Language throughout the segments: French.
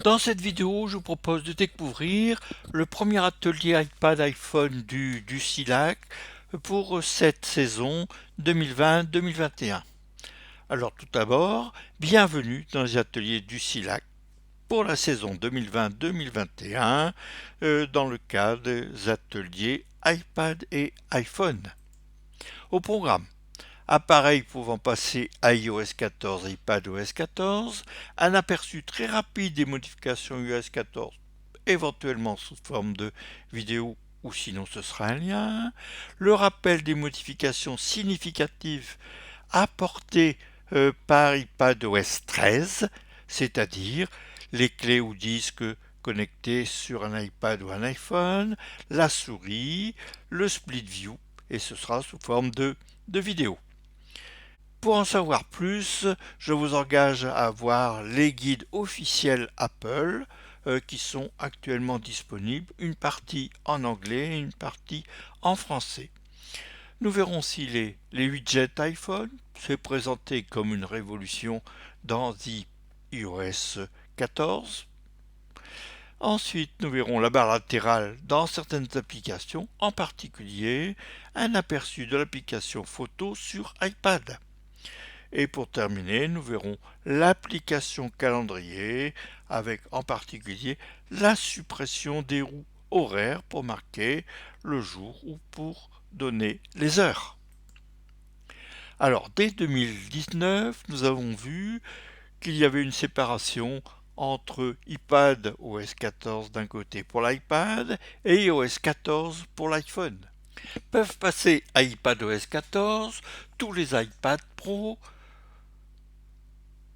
Dans cette vidéo, je vous propose de découvrir le premier atelier iPad iPhone du SILAC pour cette saison 2020-2021. Alors tout d'abord, bienvenue dans les ateliers du SILAC pour la saison 2020-2021 dans le cadre des ateliers iPad et iPhone. Au programme, appareil pouvant passer à iOS 14 et iPadOS 14, un aperçu très rapide des modifications iOS 14, éventuellement sous forme de vidéo ou sinon ce sera un lien, le rappel des modifications significatives apportées par iPadOS 13, c'est-à-dire les clés ou disques connectés sur un iPad ou un iPhone, la souris, le split view, et ce sera sous forme de vidéo. Pour en savoir plus, je vous engage à voir les guides officiels Apple qui sont actuellement disponibles, une partie en anglais et une partie en français. Nous verrons si les widgets iPhone, c'est présenté comme une révolution dans iOS 14. Ensuite, nous verrons la barre latérale dans certaines applications, en particulier un aperçu de l'application photo sur iPad. Et pour terminer, nous verrons l'application calendrier avec en particulier la suppression des roues horaires pour marquer le jour ou pour donner les heures. Alors, dès 2019, nous avons vu qu'il y avait une séparation entre iPad OS 14 d'un côté pour l'iPad et iOS 14 pour l'iPhone. Peuvent passer à iPad OS 14 tous les iPad Pro,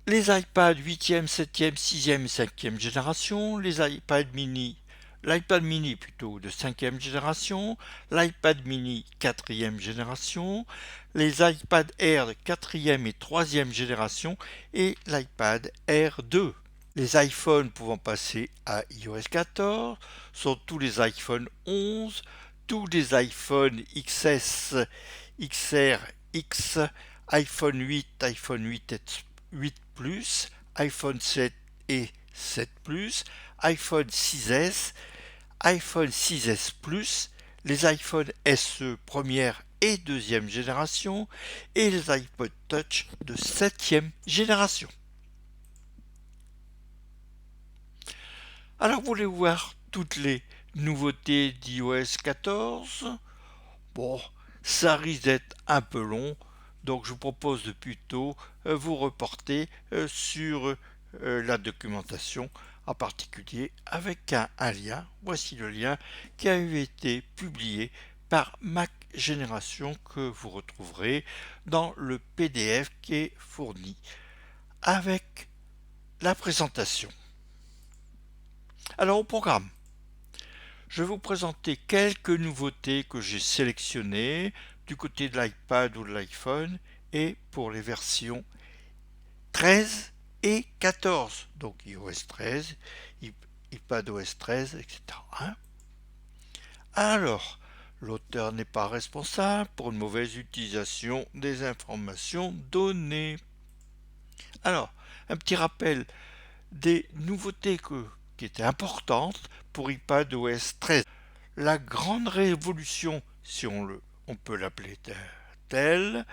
les iPad 8e, 7e, 6e et 5e génération, les iPad mini, l'iPad mini plutôt de 5e génération, l'iPad mini 4e génération, les iPad Air de 4e et 3e génération et l'iPad Air 2. Les iPhones pouvant passer à iOS 14 sont tous les iPhone 11, tous les iPhone XS, XR, X, iPhone 8, iPhone 8 Plus, iPhone 7 et 7 Plus, iPhone 6S, iPhone 6S Plus, les iPhone SE première et deuxième génération et les iPod Touch de septième génération. Alors, voulez-vous voir toutes les nouveautés d'iOS 14? Bon, ça risque d'être un peu long, donc je vous propose de plutôt vous reporter sur la documentation, en particulier avec un lien. Voici le lien qui a été publié par Mac Génération que vous retrouverez dans le PDF qui est fourni avec la présentation. Alors au programme, je vais vous présenter quelques nouveautés que j'ai sélectionnées du côté de l'iPad ou de l'iPhone et pour les versions 13 et 14, donc iOS 13, iPadOS 13, etc. Alors, l'auteur n'est pas responsable pour une mauvaise utilisation des informations données. Alors, un petit rappel des nouveautés qui étaient importantes pour iPadOS 13. La grande révolution, si on peut l'appeler telle,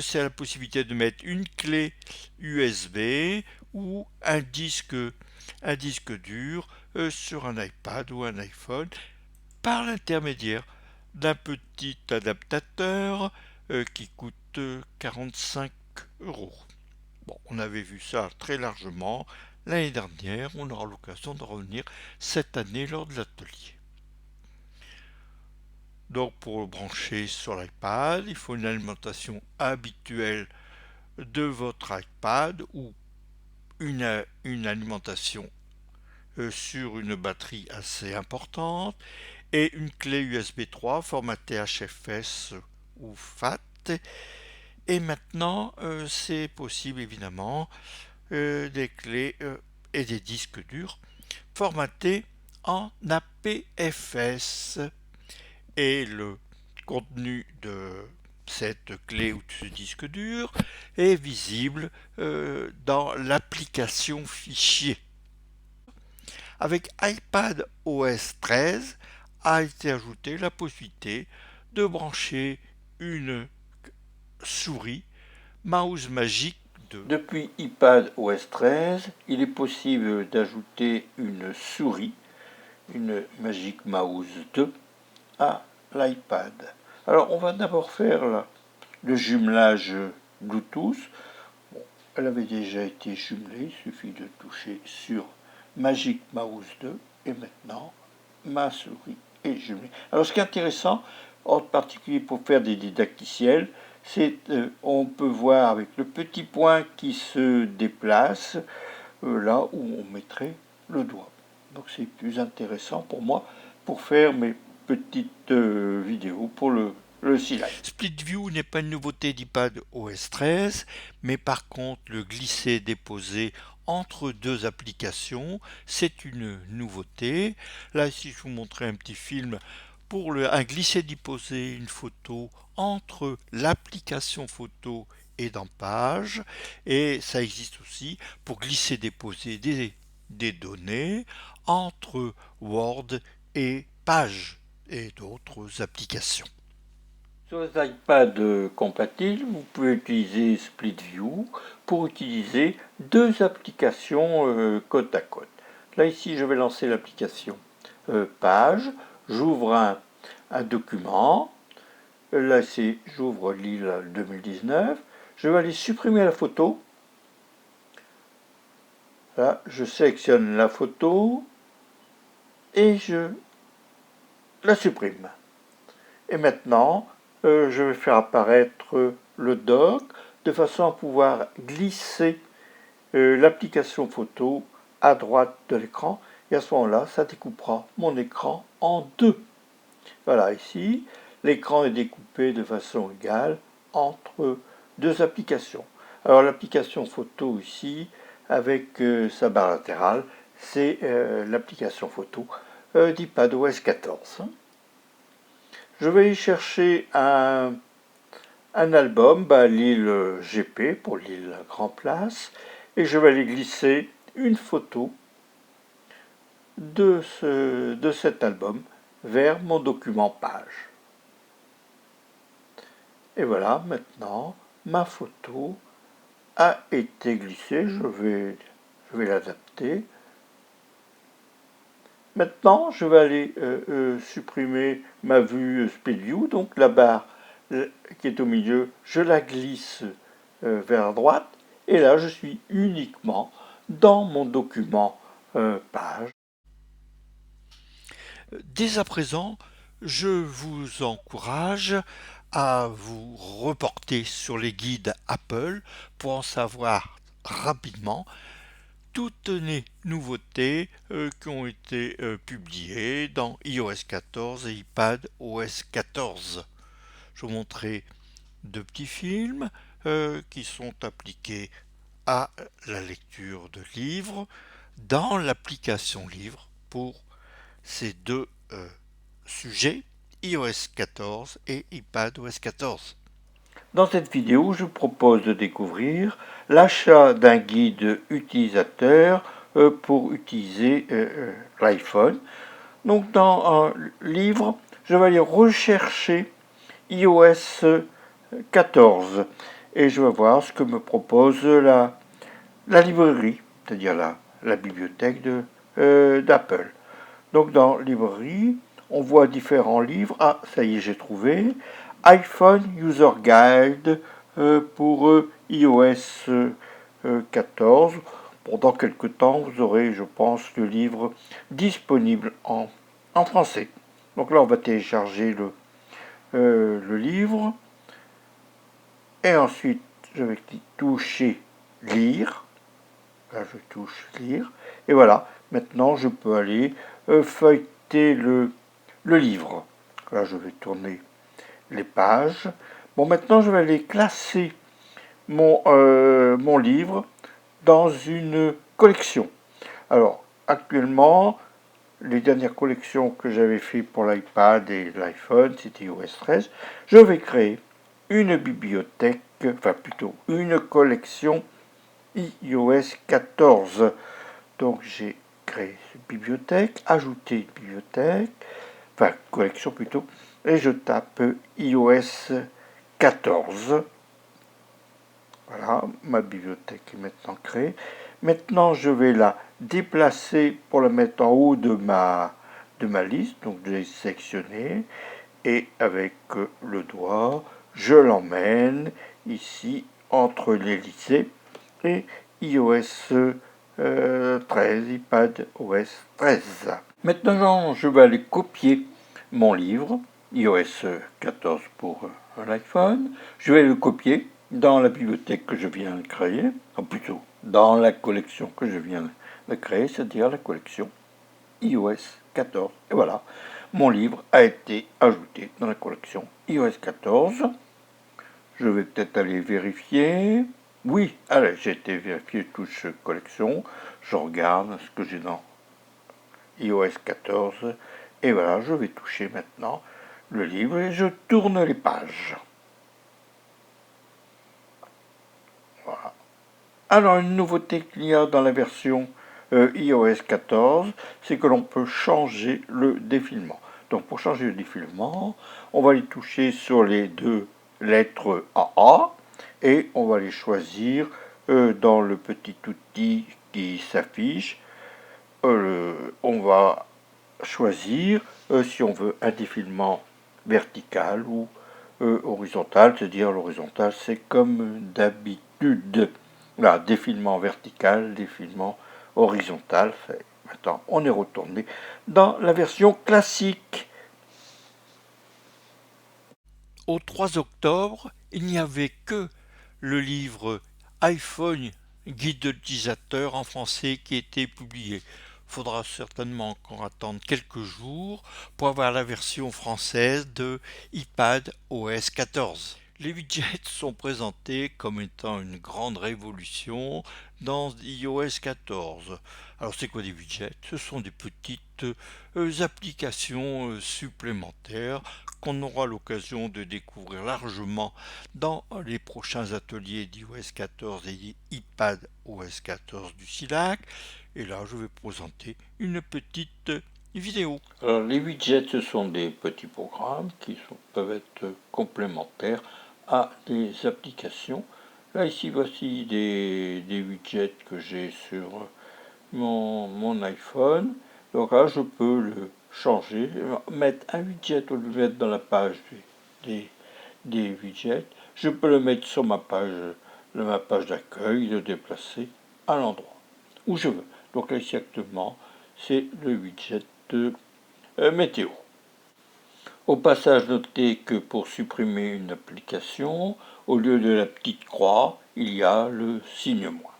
c'est la possibilité de mettre une clé USB ou un disque dur sur un iPad ou un iPhone par l'intermédiaire d'un petit adaptateur qui coûte 45 euros. Bon, on avait vu ça très largement l'année dernière, on aura l'occasion de revenir cette année lors de l'atelier. Donc pour le brancher sur l'iPad, il faut une alimentation habituelle de votre iPad ou une alimentation sur une batterie assez importante et une clé USB 3 formatée HFS ou FAT. Et maintenant, c'est possible évidemment des clés et des disques durs formatés en APFS. Et le contenu de cette clé ou de ce disque dur est visible dans l'application fichier. Avec iPad OS 13 a été ajoutée la possibilité de brancher une souris Mouse Magic 2. Depuis iPad OS 13, il est possible d'ajouter une souris, une Magic Mouse 2, à l'iPad. Alors on va d'abord faire le jumelage Bluetooth. Bon, elle avait déjà été jumelée, il suffit de toucher sur Magic Mouse 2 et maintenant ma souris est jumelée. Alors ce qui est intéressant, en particulier pour faire des didacticiels, c'est on peut voir avec le petit point qui se déplace là où on mettrait le doigt. Donc c'est plus intéressant pour moi pour faire mes petites vidéos pour le Silhouette. Split View n'est pas une nouveauté d'iPad OS 13, mais par contre le glisser-déposer entre deux applications, c'est une nouveauté. Là, si je vous montrais un petit film pour un glisser-déposer une photo entre l'application photo et dans Page, et ça existe aussi pour glisser-déposer des données entre Word et Page et d'autres applications. Sur les iPads compatibles, vous pouvez utiliser Split View pour utiliser deux applications côte à côte. Là ici, je vais lancer l'application Page. J'ouvre un document. Là ici, j'ouvre l'île 2019. Je vais aller supprimer la photo. Là, je sélectionne la photo et je la supprime. Et maintenant, je vais faire apparaître le dock de façon à pouvoir glisser l'application photo à droite de l'écran. Et à ce moment-là, ça découpera mon écran en deux. Voilà, ici, l'écran est découpé de façon égale entre deux applications. Alors l'application photo ici, avec sa barre latérale, c'est l'application photo d'iPadOS 14. Je vais y chercher un album, l'île GP pour l'île Grand Place, et je vais aller glisser une photo de cet album vers mon document Page. Et voilà, maintenant, ma photo a été glissée. Je vais l'adapter. Maintenant, je vais aller supprimer ma vue Split View. Donc la barre qui est au milieu, je la glisse vers la droite. Et là, je suis uniquement dans mon document Page. Dès à présent, je vous encourage à vous reporter sur les guides Apple pour en savoir rapidement toutes les nouveautés qui ont été publiées dans iOS 14 et iPadOS 14. Je vous montrerai deux petits films qui sont appliqués à la lecture de livres dans l'application livre pour ces deux sujets, iOS 14 et iPadOS 14. Dans cette vidéo, je vous propose de découvrir l'achat d'un guide utilisateur pour utiliser l'iPhone. Donc dans un livre, je vais aller rechercher iOS 14 et je vais voir ce que me propose la librairie, c'est-à-dire la bibliothèque d'Apple. Donc dans librairie, on voit différents livres. Ah, ça y est, j'ai trouvé. iPhone User Guide pour iOS 14. Bon, dans quelques temps, vous aurez, je pense, le livre disponible en français. Donc là, on va télécharger le livre. Et ensuite, je vais toucher Lire. Là, je touche Lire. Et voilà, maintenant, je peux aller feuilleter le livre. Là, je vais tourner les pages. Bon, maintenant, je vais aller classer mon livre dans une collection. Alors, actuellement, les dernières collections que j'avais fait pour l'iPad et l'iPhone, c'était iOS 13. Je vais créer une bibliothèque, enfin plutôt une collection iOS 14. Donc, j'ai créer une bibliothèque, ajouter une bibliothèque, enfin collection plutôt, et je tape iOS 14. Voilà, ma bibliothèque est maintenant créée. Maintenant, je vais la déplacer pour la mettre en haut de ma liste. Donc, je l'ai sélectionnée et avec le doigt, je l'emmène ici entre les lycées et iOS 13, iPad OS 13. Maintenant, je vais aller copier mon livre, iOS 14 pour l'iPhone. Je vais le copier dans la bibliothèque que je viens de créer, ou plutôt dans la collection que je viens de créer, c'est-à-dire la collection iOS 14. Et voilà, mon livre a été ajouté dans la collection iOS 14. Je vais peut-être aller vérifier. Oui, allez, j'ai été vérifier toute collection. Je regarde ce que j'ai dans iOS 14. Et voilà, je vais toucher maintenant le livre et je tourne les pages. Voilà. Alors, une nouveauté qu'il y a dans la version iOS 14, c'est que l'on peut changer le défilement. Donc, pour changer le défilement, on va aller toucher sur les deux lettres AA et on va les choisir dans le petit outil qui s'affiche. On va choisir si on veut un défilement vertical ou horizontal, c'est-à-dire l'horizontal, c'est comme d'habitude. Là, défilement vertical, défilement horizontal. Maintenant, on est retourné dans la version classique. Au 3 octobre, il n'y avait que le livre iPhone Guide de l'utilisateur en français qui était publié. Faudra certainement encore attendre quelques jours pour avoir la version française de iPad OS 14. Les widgets sont présentés comme étant une grande révolution dans iOS 14. Alors c'est quoi des widgets? Ce sont des petites applications supplémentaires qu'on aura l'occasion de découvrir largement dans les prochains ateliers d'iOS 14 et iPad OS 14 du SILAC. Et là, je vais présenter une petite vidéo. Alors, les widgets, ce sont des petits programmes qui peuvent être complémentaires à des applications. Là, ici, voici des widgets que j'ai sur mon iPhone. Donc là, je peux le changer, mettre un widget au lieu de mettre dans la page des widgets. Je peux le mettre sur ma page d'accueil, le déplacer à l'endroit où je veux. Donc là, ici actuellement, c'est le widget de météo. Au passage, notez que pour supprimer une application, au lieu de la petite croix, il y a le signe moins.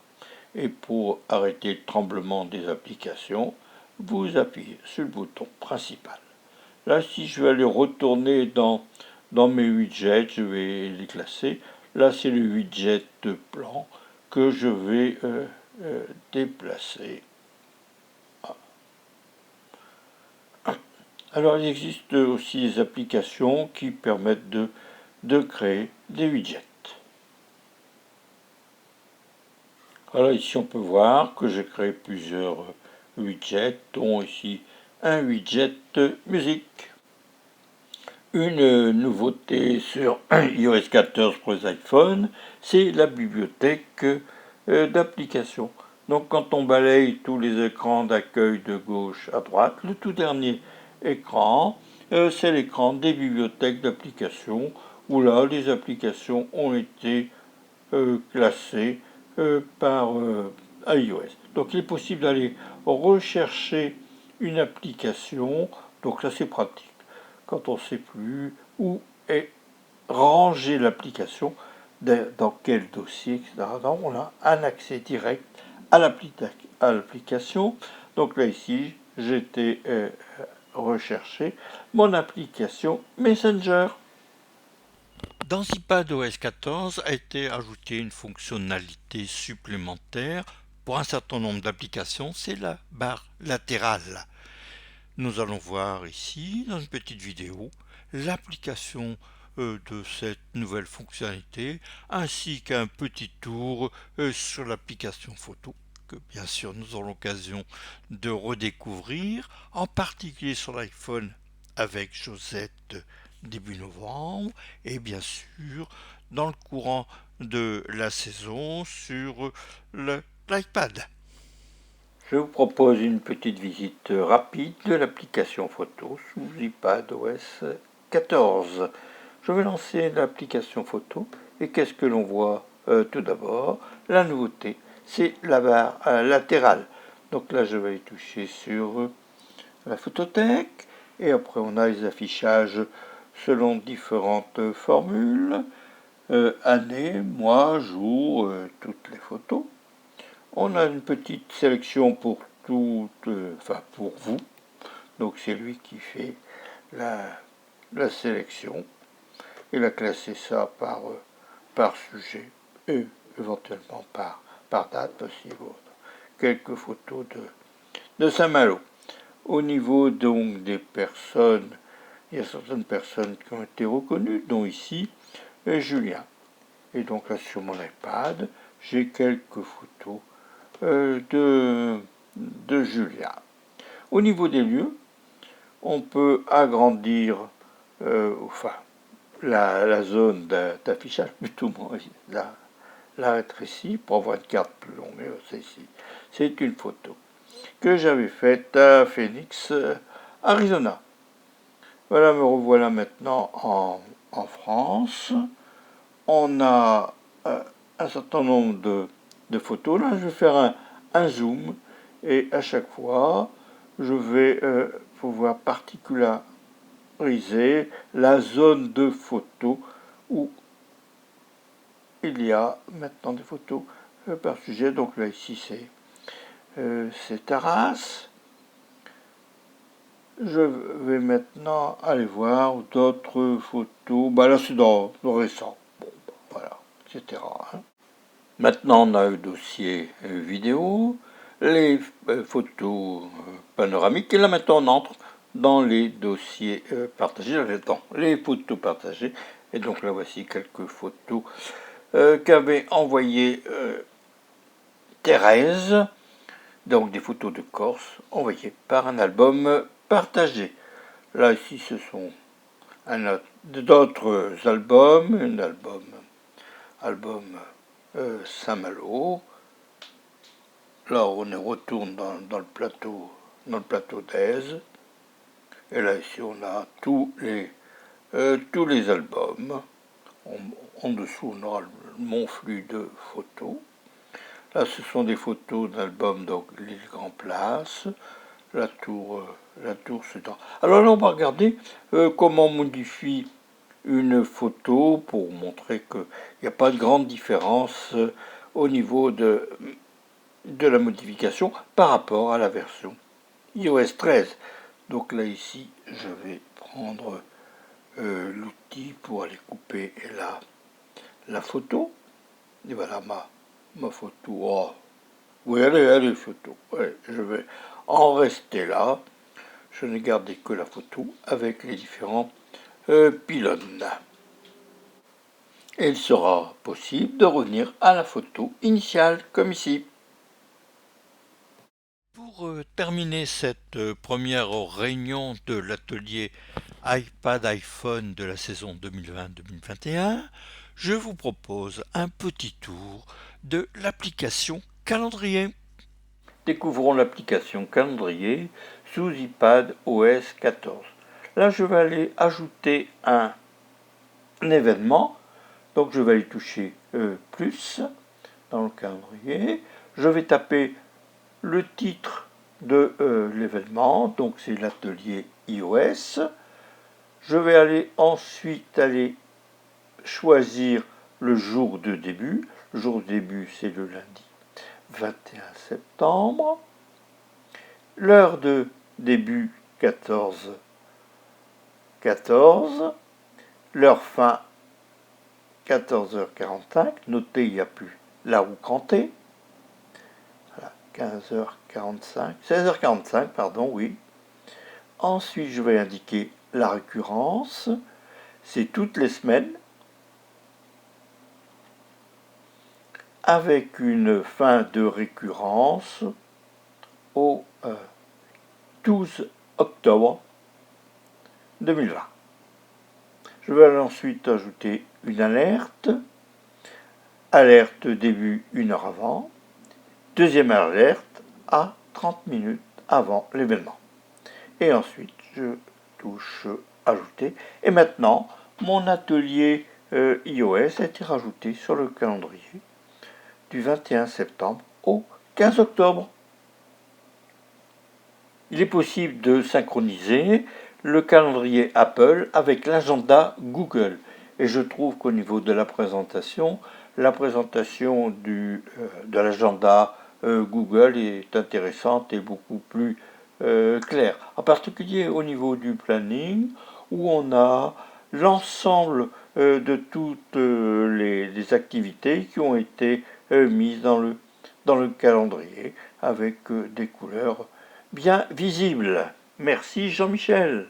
Et pour arrêter le tremblement des applications, vous appuyez sur le bouton principal. Là, si je vais aller retourner dans mes widgets, je vais les classer. Là, c'est le widget de plan que je vais déplacer. Alors, il existe aussi des applications qui permettent de créer des widgets. Alors ici, on peut voir que j'ai créé plusieurs widgets, dont ici un widget musique. Une nouveauté sur iOS 14 pour les iPhones, c'est la bibliothèque d'applications. Donc quand on balaye tous les écrans d'accueil de gauche à droite, le tout dernier écran, c'est l'écran des bibliothèques d'applications, où là, les applications ont été classées par iOS. Donc il est possible d'aller rechercher une application, donc ça c'est pratique quand on ne sait plus où est rangée l'application, dans quel dossier, etc. Donc, on a un accès direct à l'application. Donc là, ici, j'étais rechercher mon application Messenger. Dans iPadOS 14 a été ajoutée une fonctionnalité supplémentaire pour un certain nombre d'applications, c'est la barre latérale. Nous allons voir ici, dans une petite vidéo, l'application de cette nouvelle fonctionnalité, ainsi qu'un petit tour sur l'application photo que bien sûr nous aurons l'occasion de redécouvrir, en particulier sur l'iPhone avec Josette début novembre, et bien sûr dans le courant de la saison sur l'iPad. Je vous propose une petite visite rapide de l'application photo sous iPadOS 14. Je vais lancer l'application photo et qu'est-ce que l'on voit tout d'abord? La nouveauté, c'est la barre latérale. Donc là, je vais y toucher sur la photothèque et après on a les affichages selon différentes formules, année, mois, jour, toutes les photos. On a une petite sélection pour pour vous. Donc c'est lui qui fait la sélection. Il a classé ça par sujet et éventuellement par date aussi. Quelques photos de Saint-Malo. Au niveau donc des personnes, il y a certaines personnes qui ont été reconnues, dont ici Julien. Et donc là sur mon iPad, j'ai quelques photos de Julien. Au niveau des lieux, on peut agrandir la zone d'affichage, plutôt la rétrécir pour avoir une carte plus longue. C'est une photo que j'avais faite à Phoenix, Arizona. Voilà, me revoilà maintenant en France. On a un certain nombre de photos. Là, je vais faire un zoom et à chaque fois, je vais pouvoir particulariser la zone de photos où il y a maintenant des photos par sujet. Donc là, ici, c'est Arras. Je vais maintenant aller voir d'autres photos. Bah là, c'est dans le récent. Bon, voilà, etc. Maintenant, on a le dossier vidéo, les photos panoramiques, et là maintenant on entre dans les dossiers partagés, dans les photos partagées, et donc là voici quelques photos qu'avait envoyées Thérèse, donc des photos de Corse envoyées par un album partagé. Là ici ce sont d'autres albums, un album Saint-Malo. Là, on retourne dans le plateau d'Aise. Et là, ici, on a tous les albums. En dessous, on aura mon flux de photos. Là, ce sont des photos d'albums, donc l'île Grand Place, la tour Sedan. Alors là, on va regarder comment on modifie une photo pour montrer qu'il n'y a pas de grande différence au niveau de la modification par rapport à la version iOS 13. Donc là ici, je vais prendre l'outil pour aller couper la photo. Et voilà ma photo. Oh. Oui, elle est photo. Ouais, je vais en rester là. Je n'ai gardé que la photo avec les différents pylônes. Et il sera possible de revenir à la photo initiale, comme ici. Pour terminer cette première réunion de l'atelier iPad iPhone de la saison 2020-2021, je vous propose un petit tour de l'application calendrier. Découvrons l'application calendrier sous iPad OS 14. Là, je vais aller ajouter un événement. Donc, je vais aller toucher plus dans le calendrier. Je vais taper le titre de l'événement. Donc, c'est l'atelier iOS. Je vais ensuite choisir le jour de début. Le jour de début, c'est le lundi 21 septembre. L'heure de début 14h14. L'heure fin 14h45. Notez, il n'y a plus la roue crantée. Voilà, 15h45. 16h45, pardon, oui. Ensuite, je vais indiquer la récurrence. C'est toutes les semaines. avec une fin de récurrence au 12 octobre 2020. Je vais ensuite ajouter une alerte. Alerte début 1 heure avant. Deuxième alerte à 30 minutes avant l'événement. Et ensuite, je touche ajouter. Et maintenant, mon atelier iOS a été rajouté sur le calendrier du 21 septembre au 15 octobre. Il est possible de synchroniser le calendrier Apple avec l'agenda Google. Et je trouve qu'au niveau de la présentation de l'agenda Google est intéressante et beaucoup plus claire. En particulier au niveau du planning, où on a l'ensemble de toutes les activités qui ont été mises dans le calendrier avec des couleurs bien visibles. Merci Jean-Michel.